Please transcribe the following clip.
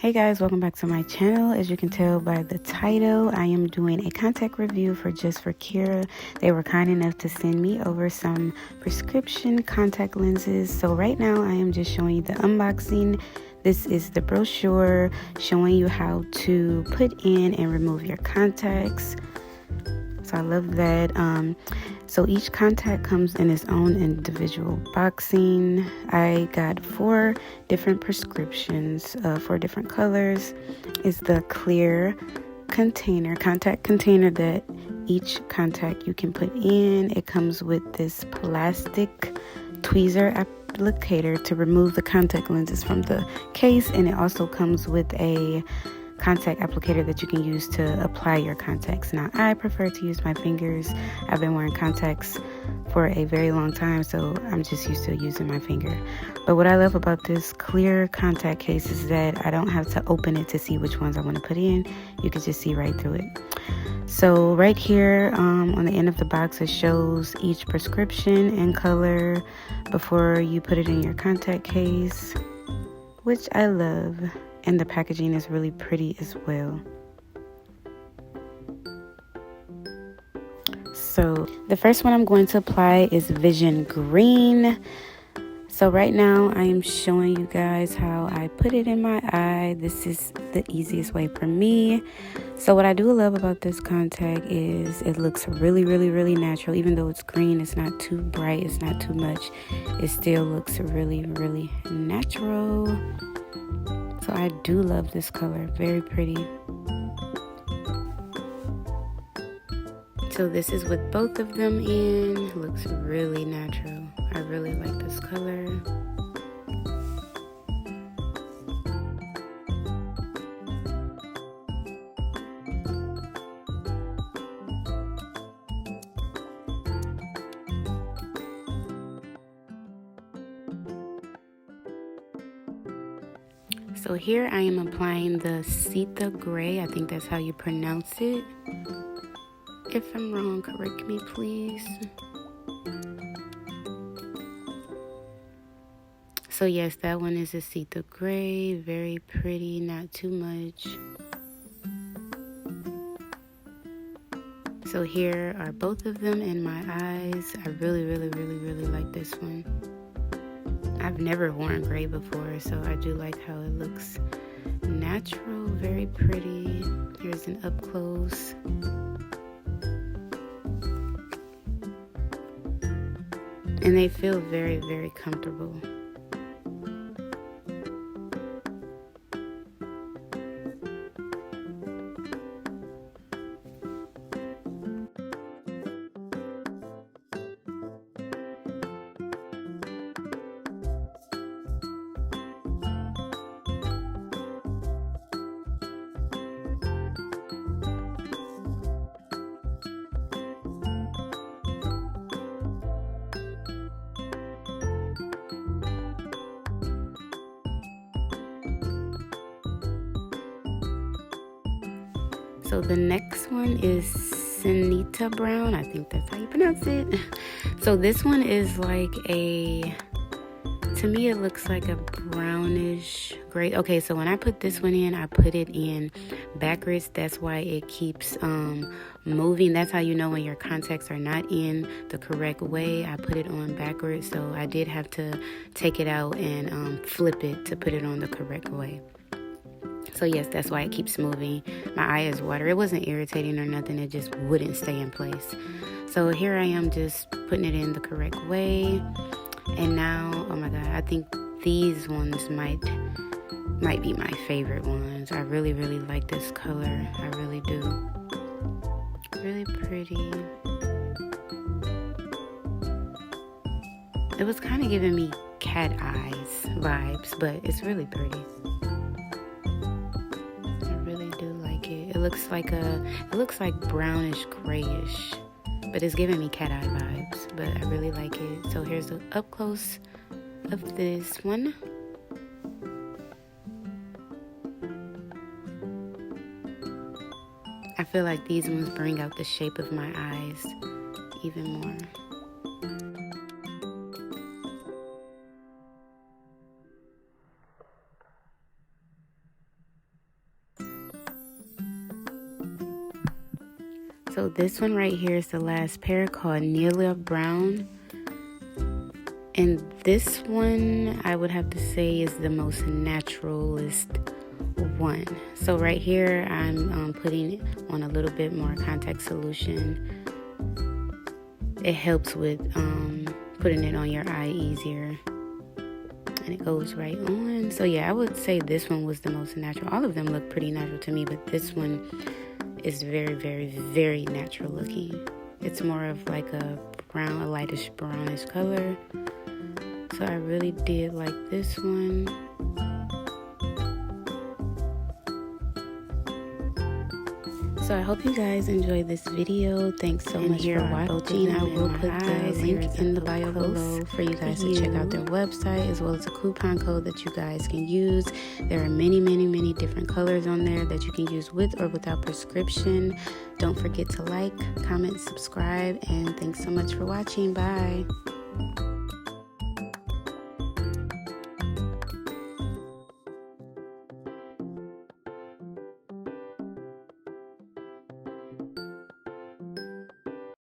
Hey guys, welcome back to my channel. As you can tell by the title, I am doing a contact review for Just for Kira. They were kind enough to send me over some prescription contact lenses. So right now I am just showing you the unboxing. This is the brochure showing you how to put in and remove your contacts. So I love that. So each contact comes in its own individual boxing. I got 4 different prescriptions, 4 different colors. It's the clear contact container that each contact you can put in. It comes with this plastic tweezer applicator to remove the contact lenses from the case, and it also comes with a contact applicator that you can use to apply your contacts. Now, I prefer to use my fingers. I've been wearing contacts for a very long time, so I'm just used to using my finger. But what I love about this clear contact case is that I don't have to open it to see which ones I want to put in. You can just see right through it. So right here on the end of the box, it shows each prescription and color before you put it in your contact case, which I love. And the packaging is really pretty as well. So the first one I'm going to apply is Vision Green. So right now I am showing you guys how I put it in my eye. This is the easiest way for me. So what I do love about this contact is it looks really, really, really natural. Even though it's green, it's not too bright, it's not too much. It still looks really, really natural. So I do love this color, very pretty. So this is with both of them in. Looks really natural. I really like this color. So here I am applying the Sita Gray. I think that's how you pronounce it. If I'm wrong, correct me please. So yes, that one is a Sita Gray. Very pretty, not too much. So here are both of them in my eyes. I really, really, really, really like this one. I've never worn gray before, so I do like how it looks natural, very pretty. Here's an up close. And they feel very, very comfortable. So the next one is Sanita Brown. I think that's how you pronounce it. So this one is like to me it looks like a brownish gray. Okay, so when I put this one in, I put it in backwards. That's why it keeps moving. That's how you know when your contacts are not in the correct way. I put it on backwards, so I did have to take it out and flip it to put it on the correct way. So yes, that's why it keeps moving. My eye is water. It wasn't irritating or nothing. It just wouldn't stay in place. So here I am just putting it in the correct way. And now, oh my God, I think these ones might be my favorite ones. I really, really like this color. I really do. Really pretty. It was kind of giving me cat eyes vibes, but it's really pretty. It looks like brownish grayish, but it's giving me cat eye vibes, but I really like it. So here's the up close of this one. I feel like these ones bring out the shape of my eyes even more. So this one right here is the last pair, called Neela Brown. And this one, I would have to say, is the most naturalist one. So right here, I'm putting on a little bit more contact solution. It helps with putting it on your eye easier. And it goes right on. So yeah, I would say this one was the most natural. All of them look pretty natural to me, but this one is very, very, very natural looking. It's more of like a brown, a lightish brownish color. So I really did like this one. So I hope you guys enjoyed this video. Thanks so much for watching. I will put the link in the bio below for you guys to check out their website, as well as a coupon code that you guys can use. There are many, many, many different colors on there that you can use with or without prescription. Don't forget to like, comment, subscribe, and thanks so much for watching. Bye.